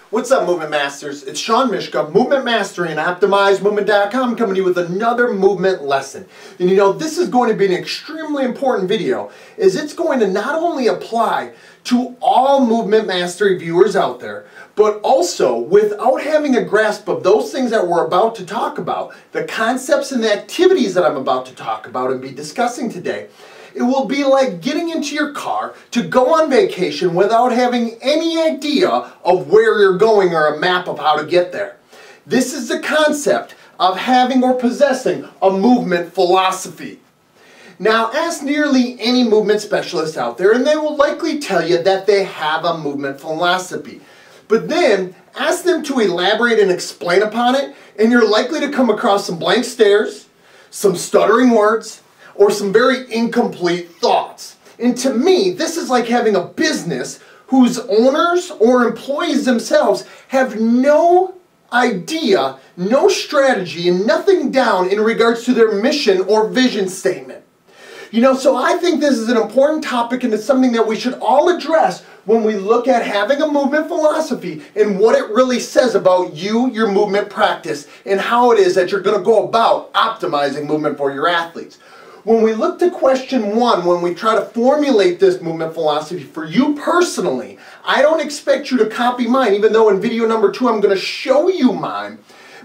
What's up, Movement Masters? It's Shawn, Myszka, Movement Mastery and OptimizeMovement.com, coming to you with another movement lesson. And you know, this is going to be an extremely important video, as it's going to not only apply to all movement mastery viewers out there, but also, without having a grasp of those things that we're about to talk about, the concepts and the activities that I'm about to talk about and be discussing today, it will be like getting into your car to go on vacation without having any idea of where you're going or a map of how to get there. This is the concept of having or possessing a movement philosophy. Now, ask nearly any movement specialist out there and they will likely tell you that they have a movement philosophy. But then, ask them to elaborate and explain upon it, and you're likely to come across some blank stares, some stuttering words, or some very incomplete thoughts. And to me, this is like having a business whose owners or employees themselves have no idea, no strategy, and nothing down in regards to their mission or vision statement. You know, so I think this is an important topic, and it's something that we should all address when we look at having a movement philosophy and what it really says about you, your movement practice, and how it is that you're going to go about optimizing movement for your athletes. When we look to question one, when we try to formulate this movement philosophy for you personally, I don't expect you to copy mine, even though in video number 2 I'm going to show you mine,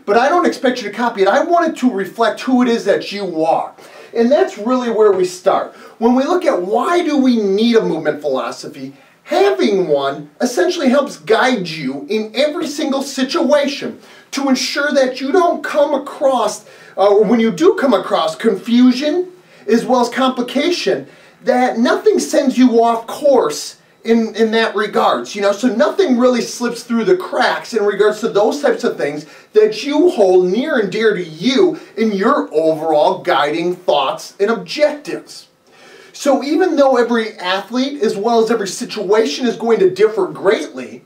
but I don't expect you to copy it. I want it to reflect who it is that you are. And that's really where we start. When we look at why do we need a movement philosophy, having one essentially helps guide you in every single situation to ensure that you don't come across, or when you do come across confusion, as well as complication, that nothing sends you off course in that regards, you know, so nothing really slips through the cracks in regards to those types of things that you hold near and dear to you in your overall guiding thoughts and objectives. So even though every athlete as well as every situation is going to differ greatly,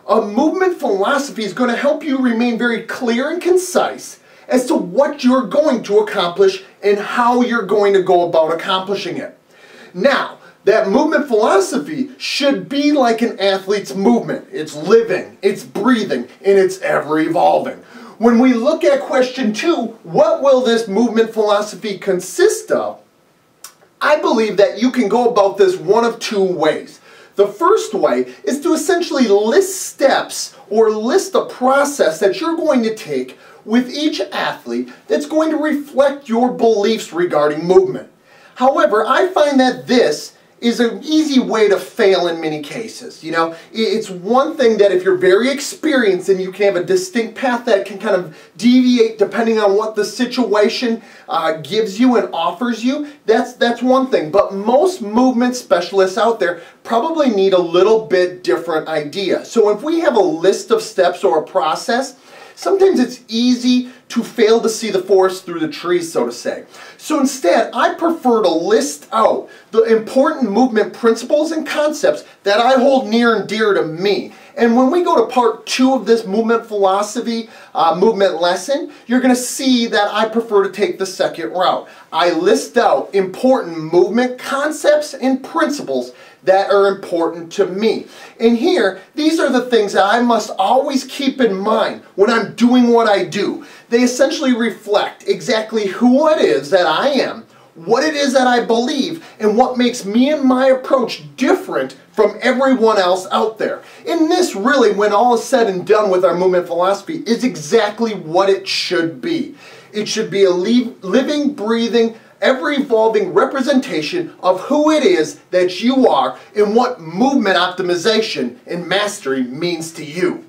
a movement philosophy is going to help you remain very clear and concise as to what you're going to accomplish and how you're going to go about accomplishing it. Now, that movement philosophy should be like an athlete's movement. It's living, it's breathing, and it's ever evolving. When we look at question 2, what will this movement philosophy consist of? I believe that you can go about this one of 2 ways. The first way is to essentially list steps or list a process that you're going to take with each athlete that's going to reflect your beliefs regarding movement. However, I find that this is an easy way to fail in many cases. You know, it's one thing that if you're very experienced and you can have a distinct path that can kind of deviate depending on what the situation gives you and offers you, that's one thing. But most movement specialists out there probably need a little bit different idea. So if we have a list of steps or a process, sometimes it's easy to fail to see the forest through the trees, so to say. So instead, I prefer to list out the important movement principles and concepts that I hold near and dear to me. And when we go to part 2 of this movement philosophy, movement lesson, you're going to see that I prefer to take the second route. I list out important movement concepts and principles that are important to me. And here, these are the things that I must always keep in mind when I'm doing what I do. They essentially reflect exactly who it is that I am, what it is that I believe, and what makes me and my approach different from everyone else out there. And this really, when all is said and done with our movement philosophy, is exactly what it should be. It should be a living, breathing, ever-evolving representation of who it is that you are and what movement optimization and mastery means to you.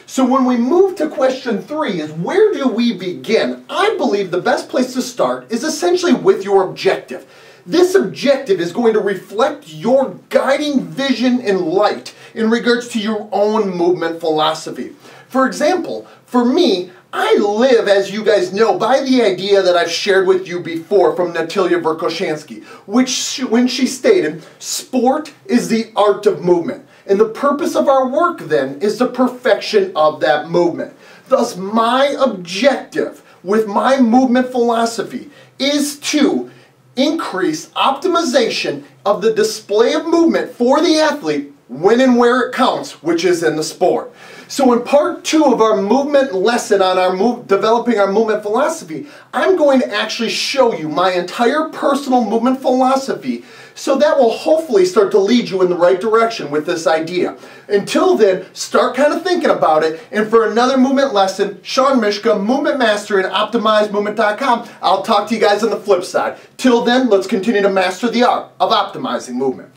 So when we move to question 3 is where do we begin? I believe the best place to start is essentially with your objective. This objective is going to reflect your guiding vision and light in regards to your own movement philosophy. For example, for me, I live, as you guys know, by the idea that I've shared with you before from Natalia Verkhoshansky, when she stated, sport is the art of movement. And the purpose of our work then is the perfection of that movement. Thus, my objective with my movement philosophy is to increase optimization of the display of movement for the athlete when and where it counts, which is in the sport. So in part 2 of our movement lesson on our developing our movement philosophy, I'm going to actually show you my entire personal movement philosophy, so that will hopefully start to lead you in the right direction with this idea. Until then, start kind of thinking about it, and for another movement lesson, Shawn, Myszka, Movement Mastery and OptimizeMovement.com, I'll talk to you guys on the flip side. Till then, let's continue to master the art of optimizing movement.